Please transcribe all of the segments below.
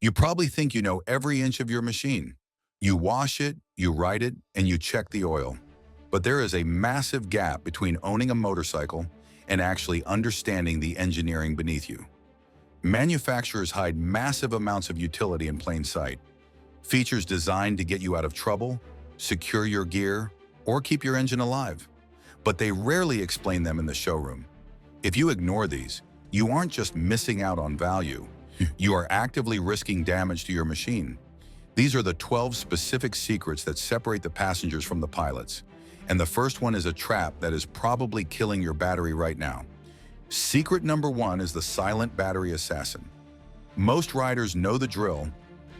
You probably think you know every inch of your machine. You wash it, you ride it, and you check the oil. But there is a massive gap between owning a motorcycle and actually understanding the engineering beneath you. Manufacturers hide massive amounts of utility in plain sight. Features designed to get you out of trouble, secure your gear, or keep your engine alive. But they rarely explain them in the showroom. If you ignore these, you aren't just missing out on value, you are actively risking damage to your machine. These are the 12 specific secrets that separate the passengers from the pilots. And the first one is a trap that is probably killing your battery right now. Secret number 1 is the silent battery assassin. Most riders know the drill.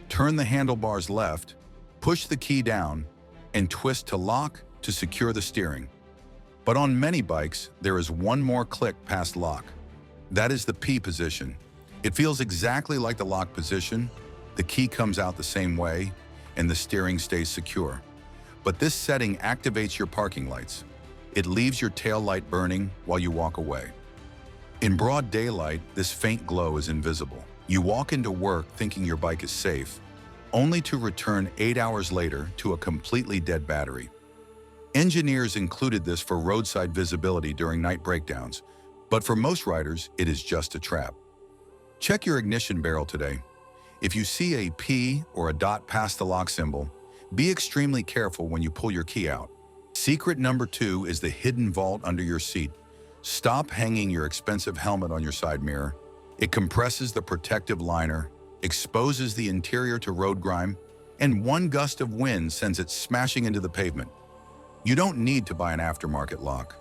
Turn the handlebars left, push the key down, and twist to lock to secure the steering. But on many bikes, there is one more click past lock. That is the P position. It feels exactly like the lock position. The key comes out the same way, and the steering stays secure. But this setting activates your parking lights. It leaves your tail light burning while you walk away. In broad daylight, this faint glow is invisible. You walk into work thinking your bike is safe, only to return 8 hours later to a completely dead battery. Engineers included this for roadside visibility during night breakdowns, but for most riders, it is just a trap. Check your ignition barrel today. If you see a P or a dot past the lock symbol, be extremely careful when you pull your key out. Secret number 2 is the hidden vault under your seat. Stop hanging your expensive helmet on your side mirror. It compresses the protective liner, exposes the interior to road grime, and one gust of wind sends it smashing into the pavement. You don't need to buy an aftermarket lock.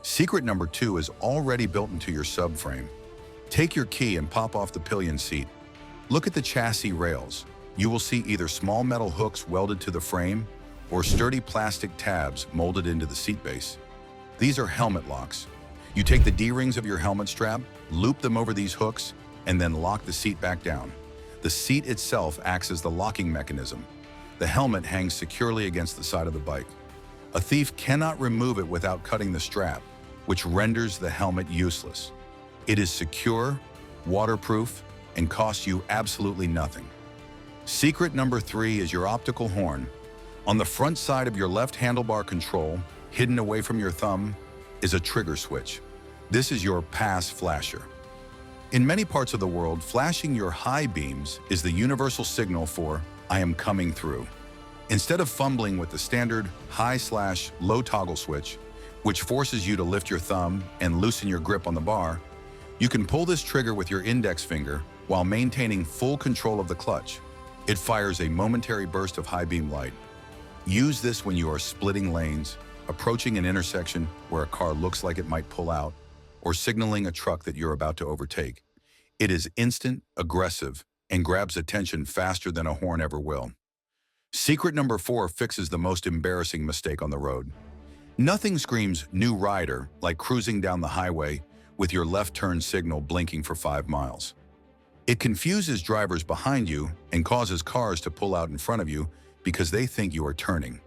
Secret number 2 is already built into your subframe. Take your key and pop off the pillion seat. Look at the chassis rails. You will see either small metal hooks welded to the frame or sturdy plastic tabs molded into the seat base. These are helmet locks. You take the D-rings of your helmet strap, loop them over these hooks, and then lock the seat back down. The seat itself acts as the locking mechanism. The helmet hangs securely against the side of the bike. A thief cannot remove it without cutting the strap, which renders the helmet useless. It is secure, waterproof, and costs you absolutely nothing. Secret number 3 is your optical horn. On the front side of your left handlebar control, hidden away from your thumb, is a trigger switch. This is your pass flasher. In many parts of the world, flashing your high beams is the universal signal for "I am coming through." Instead of fumbling with the standard high/low toggle switch, which forces you to lift your thumb and loosen your grip on the bar, you can pull this trigger with your index finger while maintaining full control of the clutch. It fires a momentary burst of high beam light. Use this when you are splitting lanes, approaching an intersection where a car looks like it might pull out, or signaling a truck that you're about to overtake. It is instant, aggressive, and grabs attention faster than a horn ever will. Secret number 4 fixes the most embarrassing mistake on the road. Nothing screams new rider like cruising down the highway with your left turn signal blinking for 5 miles. It confuses drivers behind you and causes cars to pull out in front of you because they think you are turning.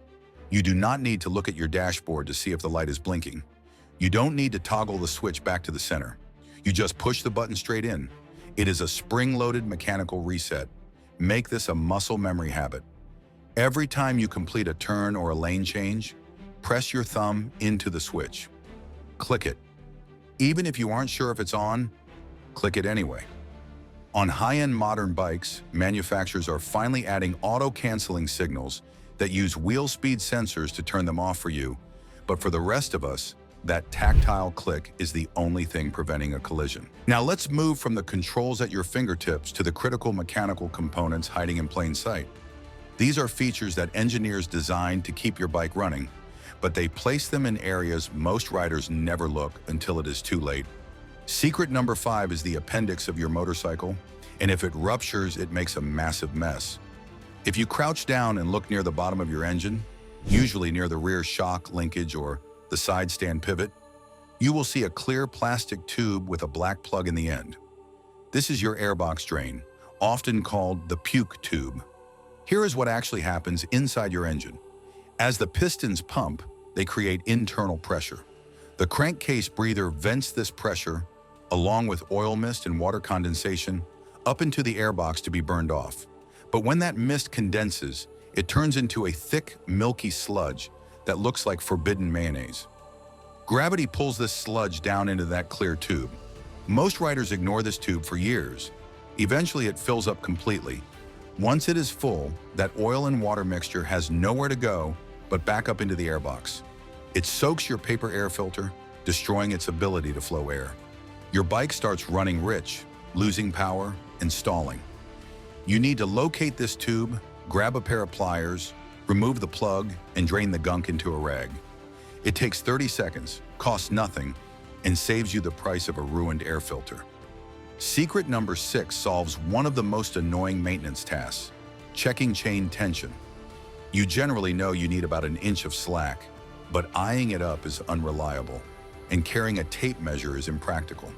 You do not need to look at your dashboard to see if the light is blinking. You don't need to toggle the switch back to the center. You just push the button straight in. It is a spring-loaded mechanical reset. Make this a muscle memory habit. Every time you complete a turn or a lane change, press your thumb into the switch. Click it. Even if you aren't sure if it's on, click it anyway. On high-end modern bikes, manufacturers are finally adding auto-canceling signals that use wheel speed sensors to turn them off for you, but for the rest of us, that tactile click is the only thing preventing a collision. Now let's move from the controls at your fingertips to the critical mechanical components hiding in plain sight. These are features that engineers designed to keep your bike running, but they place them in areas most riders never look until it is too late. Secret number 5 is the appendix of your motorcycle, and if it ruptures, it makes a massive mess. If you crouch down and look near the bottom of your engine, usually near the rear shock linkage or the side stand pivot, you will see a clear plastic tube with a black plug in the end. This is your airbox drain, often called the puke tube. Here is what actually happens inside your engine. As the pistons pump, they create internal pressure. The crankcase breather vents this pressure, along with oil mist and water condensation, up into the airbox to be burned off. But when that mist condenses, it turns into a thick, milky sludge that looks like forbidden mayonnaise. Gravity pulls this sludge down into that clear tube. Most riders ignore this tube for years. Eventually, it fills up completely. Once it is full, that oil and water mixture has nowhere to go but back up into the airbox. It soaks your paper air filter, destroying its ability to flow air. Your bike starts running rich, losing power, and stalling. You need to locate this tube, grab a pair of pliers, remove the plug, and drain the gunk into a rag. It takes 30 seconds, costs nothing, and saves you the price of a ruined air filter. Secret number 6 solves one of the most annoying maintenance tasks: checking chain tension. You generally know you need about an inch of slack, but eyeing it up is unreliable, and carrying a tape measure is impractical.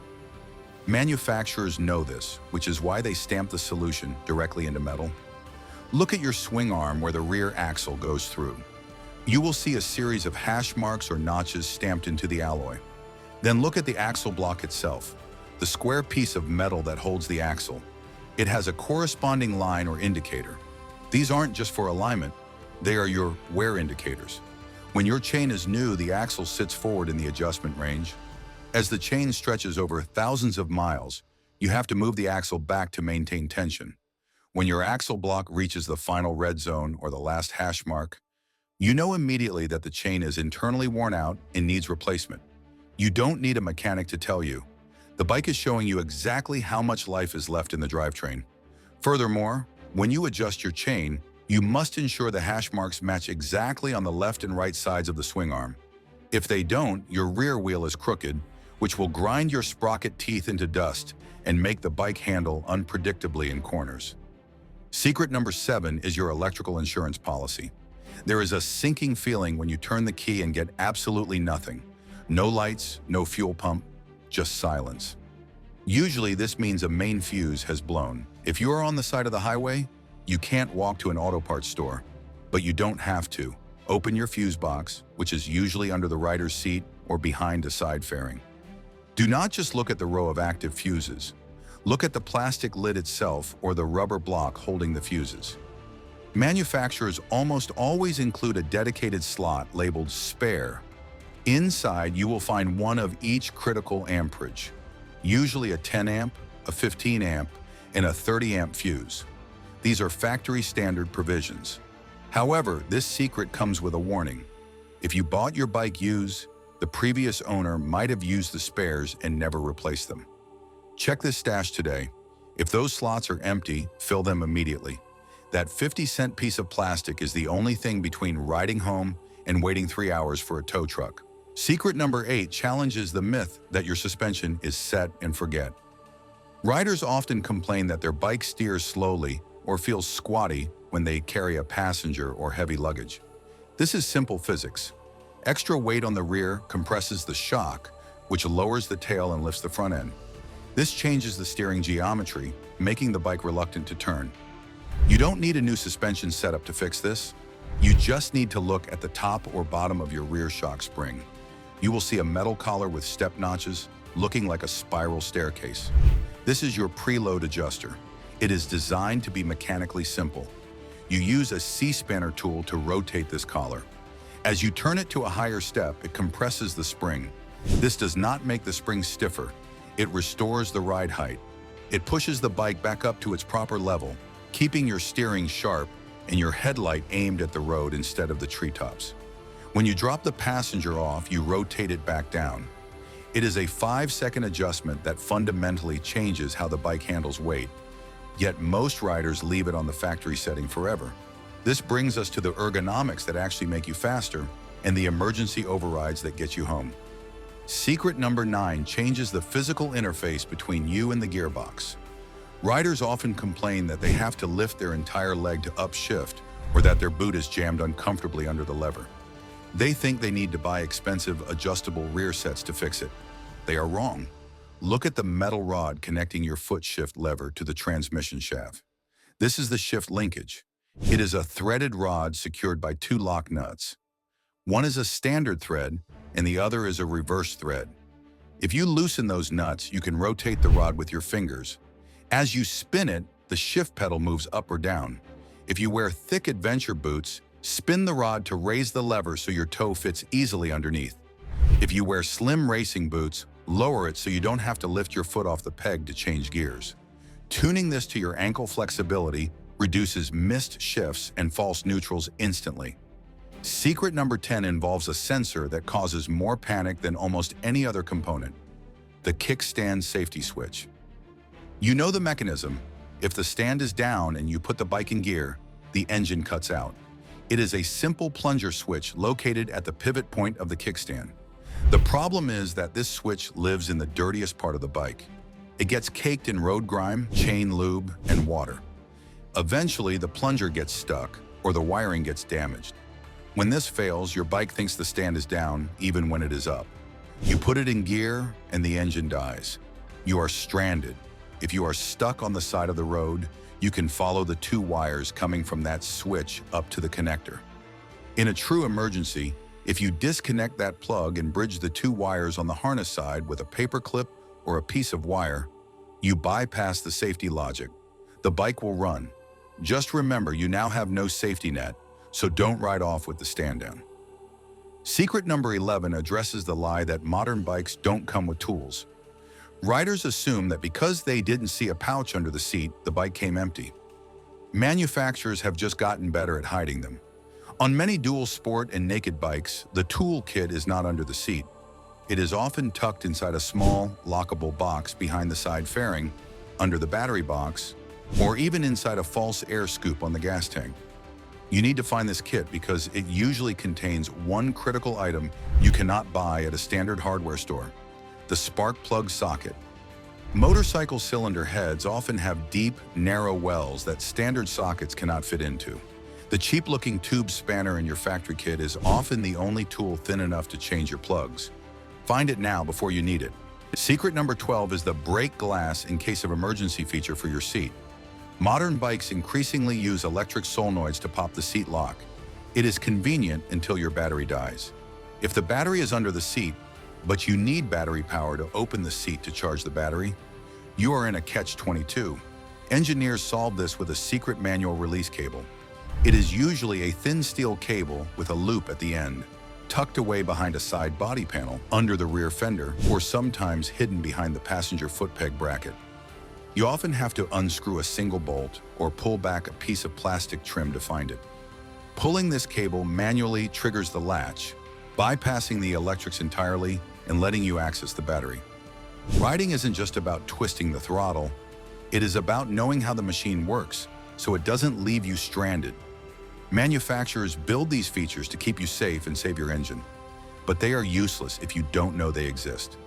Manufacturers know this, which is why they stamp the solution directly into metal. Look at your swing arm where the rear axle goes through. You will see a series of hash marks or notches stamped into the alloy. Then look at the axle block itself, the square piece of metal that holds the axle. It has a corresponding line or indicator. These aren't just for alignment, they are your wear indicators. When your chain is new, the axle sits forward in the adjustment range. As the chain stretches over thousands of miles, you have to move the axle back to maintain tension. When your axle block reaches the final red zone or the last hash mark, you know immediately that the chain is internally worn out and needs replacement. You don't need a mechanic to tell you. The bike is showing you exactly how much life is left in the drivetrain. Furthermore, when you adjust your chain, you must ensure the hash marks match exactly on the left and right sides of the swing arm. If they don't, your rear wheel is crooked, which will grind your sprocket teeth into dust and make the bike handle unpredictably in corners. Secret number 7 is your electrical insurance policy. There is a sinking feeling when you turn the key and get absolutely nothing. No lights, no fuel pump, just silence. Usually this means a main fuse has blown. If you are on the side of the highway, you can't walk to an auto parts store, but you don't have to. Open your fuse box, which is usually under the rider's seat or behind a side fairing. Do not just look at the row of active fuses. Look at the plastic lid itself or the rubber block holding the fuses. Manufacturers almost always include a dedicated slot labeled spare. Inside, you will find one of each critical amperage, usually a 10 amp, a 15 amp, and a 30 amp fuse. These are factory standard provisions. However, this secret comes with a warning. If you bought your bike used, the previous owner might have used the spares and never replaced them. Check this stash today. If those slots are empty, fill them immediately. That 50-cent piece of plastic is the only thing between riding home and waiting 3 hours for a tow truck. Secret number 8 challenges the myth that your suspension is set and forget. Riders often complain that their bike steers slowly or feels squatty when they carry a passenger or heavy luggage. This is simple physics. Extra weight on the rear compresses the shock, which lowers the tail and lifts the front end. This changes the steering geometry, making the bike reluctant to turn. You don't need a new suspension setup to fix this. You just need to look at the top or bottom of your rear shock spring. You will see a metal collar with step notches, looking like a spiral staircase. This is your preload adjuster. It is designed to be mechanically simple. You use a C-spanner tool to rotate this collar. As you turn it to a higher step, it compresses the spring. This does not make the spring stiffer. It restores the ride height. It pushes the bike back up to its proper level, keeping your steering sharp and your headlight aimed at the road instead of the treetops. When you drop the passenger off, you rotate it back down. It is a 5-second adjustment that fundamentally changes how the bike handles weight. Yet most riders leave it on the factory setting forever. This brings us to the ergonomics that actually make you faster and the emergency overrides that get you home. Secret number 9 changes the physical interface between you and the gearbox. Riders often complain that they have to lift their entire leg to upshift or that their boot is jammed uncomfortably under the lever. They think they need to buy expensive adjustable rear sets to fix it. They are wrong. Look at the metal rod connecting your foot shift lever to the transmission shaft. This is the shift linkage. It is a threaded rod secured by 2 lock nuts. One is a standard thread and the other is a reverse thread. If you loosen those nuts, you can rotate the rod with your fingers. As you spin it, the shift pedal moves up or down. If you wear thick adventure boots, spin the rod to raise the lever so your toe fits easily underneath. If you wear slim racing boots, lower it so you don't have to lift your foot off the peg to change gears. Tuning this to your ankle flexibility reduces missed shifts and false neutrals instantly. Secret number 10 involves a sensor that causes more panic than almost any other component: the kickstand safety switch. You know the mechanism. If the stand is down and you put the bike in gear, the engine cuts out. It is a simple plunger switch located at the pivot point of the kickstand. The problem is that this switch lives in the dirtiest part of the bike. It gets caked in road grime, chain lube, and water. Eventually, the plunger gets stuck or the wiring gets damaged. When this fails, your bike thinks the stand is down even when it is up. You put it in gear and the engine dies. You are stranded. If you are stuck on the side of the road, you can follow the two wires coming from that switch up to the connector. In a true emergency, if you disconnect that plug and bridge the two wires on the harness side with a paper clip or a piece of wire, you bypass the safety logic. The bike will run. Just remember, you now have no safety net, so don't ride off with the stand down. Secret number 11 addresses the lie that modern bikes don't come with tools. Riders assume that because they didn't see a pouch under the seat, the bike came empty. Manufacturers have just gotten better at hiding them. On many dual sport and naked bikes, the tool kit is not under the seat. It is often tucked inside a small, lockable box behind the side fairing, under the battery box, or even inside a false air scoop on the gas tank. You need to find this kit because it usually contains one critical item you cannot buy at a standard hardware store: the spark plug socket. Motorcycle cylinder heads often have deep, narrow wells that standard sockets cannot fit into. The cheap-looking tube spanner in your factory kit is often the only tool thin enough to change your plugs. Find it now before you need it. Secret number 12 is the brake glass in case of emergency feature for your seat. Modern bikes increasingly use electric solenoids to pop the seat lock. It is convenient until your battery dies. If the battery is under the seat, but you need battery power to open the seat to charge the battery, you are in a catch-22. Engineers solve this with a secret manual release cable. It is usually a thin steel cable with a loop at the end, tucked away behind a side body panel, under the rear fender, or sometimes hidden behind the passenger foot peg bracket. You often have to unscrew a single bolt or pull back a piece of plastic trim to find it. Pulling this cable manually triggers the latch, bypassing the electrics entirely and letting you access the battery. Riding isn't just about twisting the throttle. It is about knowing how the machine works, so it doesn't leave you stranded. Manufacturers build these features to keep you safe and save your engine, but they are useless if you don't know they exist.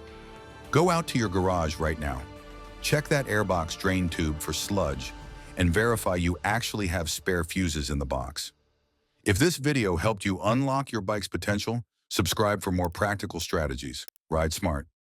Go out to your garage right now. Check that airbox drain tube for sludge and verify you actually have spare fuses in the box. If this video helped you unlock your bike's potential, subscribe for more practical strategies. Ride smart.